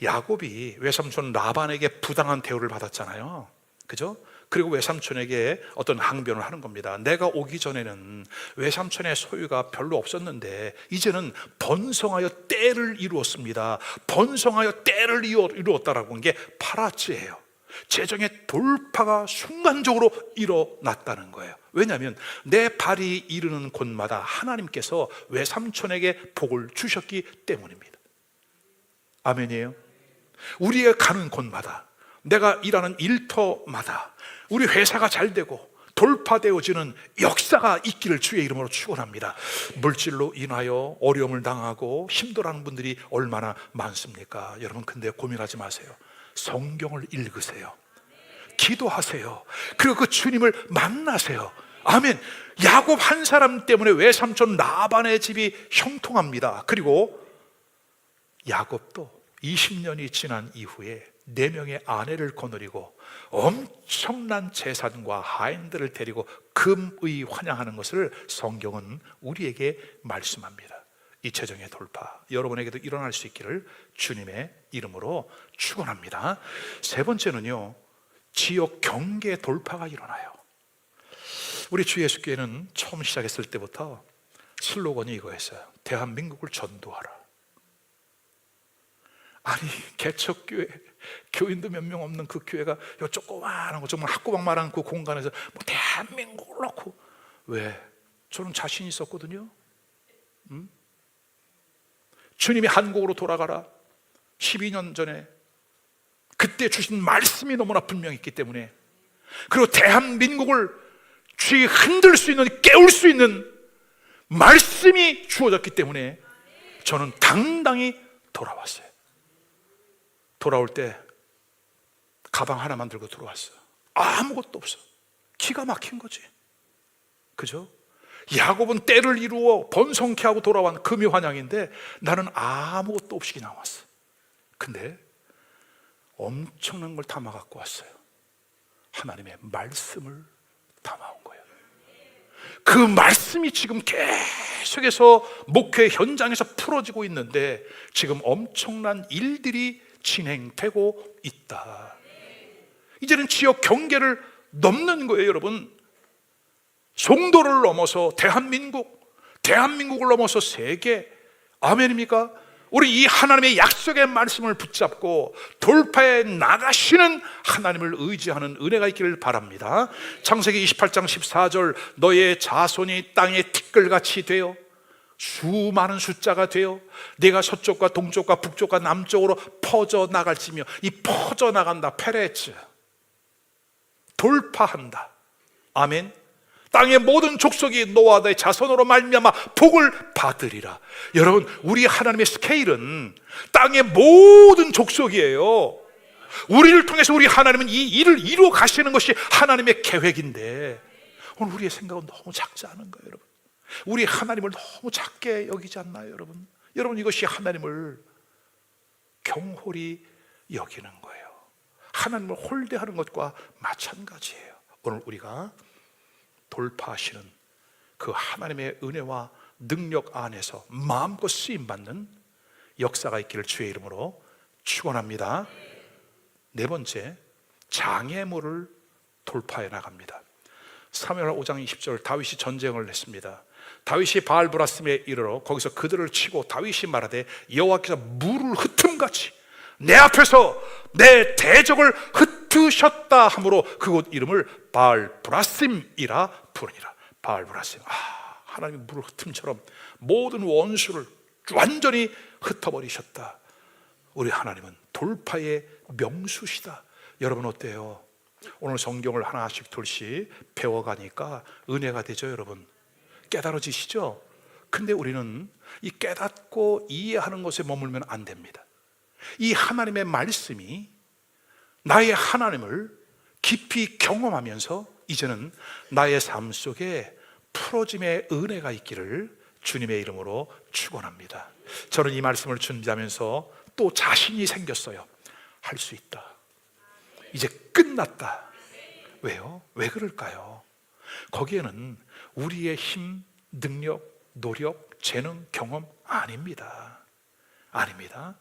야곱이 외삼촌 라반에게 부당한 대우를 받았잖아요. 그죠? 그리고 외삼촌에게 어떤 항변을 하는 겁니다. 내가 오기 전에는 외삼촌의 소유가 별로 없었는데 이제는 번성하여 때를 이루었습니다. 번성하여 때를 이루었다라고 하는 게 파라츠예요. 재정의 돌파가 순간적으로 일어났다는 거예요. 왜냐하면 내 발이 이르는 곳마다 하나님께서 외삼촌에게 복을 주셨기 때문입니다. 아멘이에요. 우리가 가는 곳마다, 내가 일하는 일터마다 우리 회사가 잘 되고 돌파되어지는 역사가 있기를 주의 이름으로 축원합니다. 물질로 인하여 어려움을 당하고 힘들어하는 분들이 얼마나 많습니까? 여러분, 근데 고민하지 마세요. 성경을 읽으세요. 기도하세요. 그리고 그 주님을 만나세요. 아멘. 야곱 한 사람 때문에 외삼촌 라반의 집이 형통합니다. 그리고 야곱도 20년이 지난 이후에 4명의 아내를 거느리고 엄청난 재산과 하인들을 데리고 금의 환영하는 것을 성경은 우리에게 말씀합니다. 이 재정의 돌파, 여러분에게도 일어날 수 있기를 주님의 이름으로 축원합니다. 세 번째는요, 지역 경계 돌파가 일어나요. 우리 주 예수께는 처음 시작했을 때부터 슬로건이 이거였어요. 대한민국을 전도하라. 아니, 개척교회 교인도 몇 명 없는 그 교회가 요 조그마한 거, 정말 학구방만한 그 공간에서 뭐 대한민국을 놓고, 왜? 저는 자신 있었거든요. 주님이 한국으로 돌아가라 12년 전에 그때 주신 말씀이 너무나 분명했기 때문에, 그리고 대한민국을 주의 흔들 수 있는, 깨울 수 있는 말씀이 주어졌기 때문에 저는 당당히 돌아왔어요. 돌아올 때 가방 하나만 들고 들어왔어요. 아무것도 없어. 기가 막힌 거지. 그죠? 야곱은 때를 이루어 번성케 하고 돌아온 금유환영인데 나는 아무것도 없이 그냥 왔어. 근데 엄청난 걸 담아 갖고 왔어요. 하나님의 말씀을 담아온 거예요. 그 말씀이 지금 계속해서 목회 현장에서 풀어지고 있는데 지금 엄청난 일들이 진행되고 있다. 이제는 지역 경계를 넘는 거예요, 여러분. 송도를 넘어서 대한민국을 넘어서 세계, 아멘입니까? 우리 이 하나님의 약속의 말씀을 붙잡고 돌파해 나가시는 하나님을 의지하는 은혜가 있기를 바랍니다. 창세기 28장 14절 너의 자손이 땅의 티끌같이 되어 수많은 숫자가 되어 내가 서쪽과 동쪽과 북쪽과 남쪽으로 퍼져나갈지며, 이 퍼져나간다, 페레츠, 돌파한다. 아멘. 땅의 모든 족속이 노아의 자손으로 말미암아 복을 받으리라. 여러분, 우리 하나님의 스케일은 땅의 모든 족속이에요. 우리를 통해서 우리 하나님은 이 일을 이루어 가시는 것이 하나님의 계획인데, 오늘 우리의 생각은 너무 작지 않은가요, 여러분? 우리 하나님을 너무 작게 여기지 않나요, 여러분? 여러분, 이것이 하나님을 경홀히 여기는 거예요. 하나님을 홀대하는 것과 마찬가지예요. 오늘 우리가 돌파하시는 그 하나님의 은혜와 능력 안에서 마음껏 쓰임받는 역사가 있기를 주의 이름으로 축원합니다. 네 번째, 장애물을 돌파해 나갑니다. 사무엘 5장 20절, 다윗이 전쟁을 했습니다. 다윗이 바알브라심에 이르러 거기서 그들을 치고 다윗이 말하되 여호와께서 물을 흩음같이 내 앞에서 내 대적을 흩으셨다 하므로 그곳 이름을 바알브라심이라 부르니라. 바알브라심, 하나님이 물을 흩음처럼 모든 원수를 완전히 흩어버리셨다. 우리 하나님은 돌파의 명수시다. 여러분 어때요? 오늘 성경을 하나씩 둘씩 배워가니까 은혜가 되죠, 여러분? 깨달아지시죠? 근데 우리는 이 깨닫고 이해하는 것에 머물면 안 됩니다. 이 하나님의 말씀이 나의 하나님을 깊이 경험하면서 이제는 나의 삶 속에 풀어짐의 은혜가 있기를 주님의 이름으로 축원합니다. 저는 이 말씀을 준비하면서 또 자신이 생겼어요. 할 수 있다. 이제 끝났다. 왜요? 왜 그럴까요? 거기에는 우리의 힘, 능력, 노력, 재능, 경험 아닙니다. 아닙니다.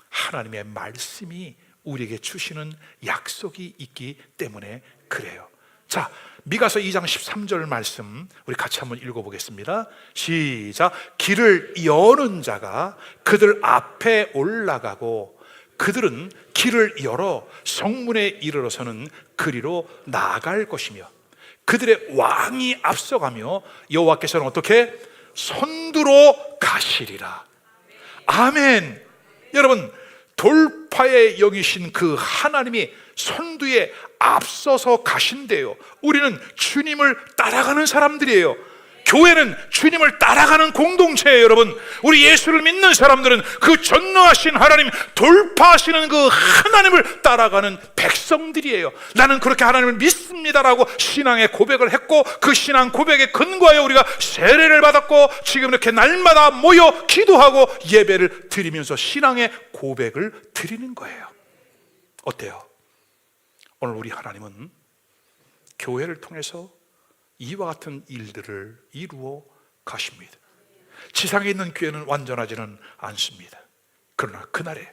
하나님의 말씀이 우리에게 주시는 약속이 있기 때문에 그래요. 자, 미가서 2장 13절 말씀 우리 같이 한번 읽어보겠습니다. 시작. 길을 여는 자가 그들 앞에 올라가고 그들은 길을 열어 성문에 이르러서는 그리로 나아갈 것이며 그들의 왕이 앞서가며 여호와께서는 어떻게? 선두로 가시리라. 아멘. 여러분, 돌파의 영이신 그 하나님이 선두에 앞서서 가신대요. 우리는 주님을 따라가는 사람들이에요. 교회는 주님을 따라가는 공동체예요. 여러분, 우리 예수를 믿는 사람들은 그 전능하신 하나님, 돌파하시는 그 하나님을 따라가는 백성들이에요. 나는 그렇게 하나님을 믿습니다라고 신앙의 고백을 했고, 그 신앙 고백에 근거하여 우리가 세례를 받았고, 지금 이렇게 날마다 모여 기도하고 예배를 드리면서 신앙의 고백을 드리는 거예요. 어때요? 오늘 우리 하나님은 교회를 통해서 이와 같은 일들을 이루어 가십니다. 지상에 있는 교회는 완전하지는 않습니다. 그러나 그날에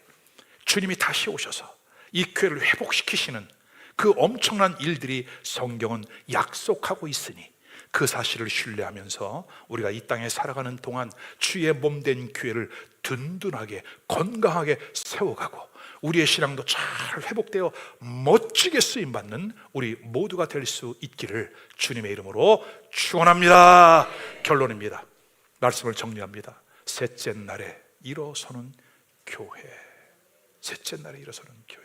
주님이 다시 오셔서 이 교회를 회복시키시는 그 엄청난 일들이 성경은 약속하고 있으니 그 사실을 신뢰하면서 우리가 이 땅에 살아가는 동안 주의 몸된 교회를 든든하게 건강하게 세워가고 우리의 신앙도 잘 회복되어 멋지게 쓰임받는 우리 모두가 될 수 있기를 주님의 이름으로 축원합니다. 결론입니다. 말씀을 정리합니다. 셋째 날에 일어서는 교회. 셋째 날에 일어서는 교회.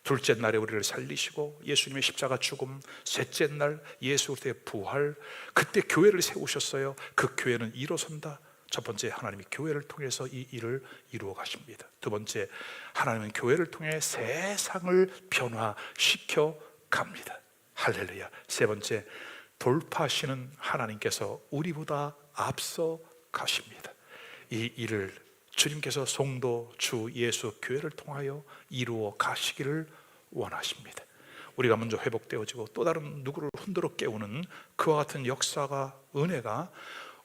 둘째 날에 우리를 살리시고 예수님의 십자가 죽음, 셋째 날 예수 그리스도의 부활, 그때 교회를 세우셨어요. 그 교회는 일어선다. 첫 번째, 하나님이 교회를 통해서 이 일을 이루어 가십니다. 두 번째, 하나님은 교회를 통해 세상을 변화시켜 갑니다. 할렐루야. 세 번째, 돌파하시는 하나님께서 우리보다 앞서 가십니다. 이 일을 주님께서 성도, 주 예수 교회를 통하여 이루어 가시기를 원하십니다. 우리가 먼저 회복되어지고 또 다른 누구를 흔들어 깨우는 그와 같은 역사가, 은혜가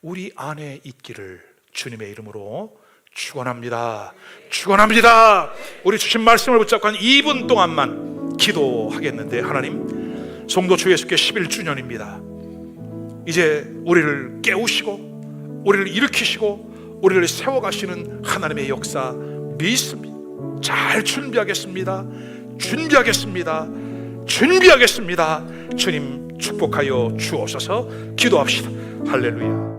우리 안에 있기를 주님의 이름으로 축원합니다. 축원합니다. 우리 주신 말씀을 붙잡고 한 2분 동안만 기도하겠는데, 하나님, 성도 주 예수께 11주년입니다. 이제 우리를 깨우시고 우리를 일으키시고 우리를 세워가시는 하나님의 역사 믿습니다. 잘 준비하겠습니다. 준비하겠습니다. 주님 축복하여 주옵소서. 기도합시다. 할렐루야.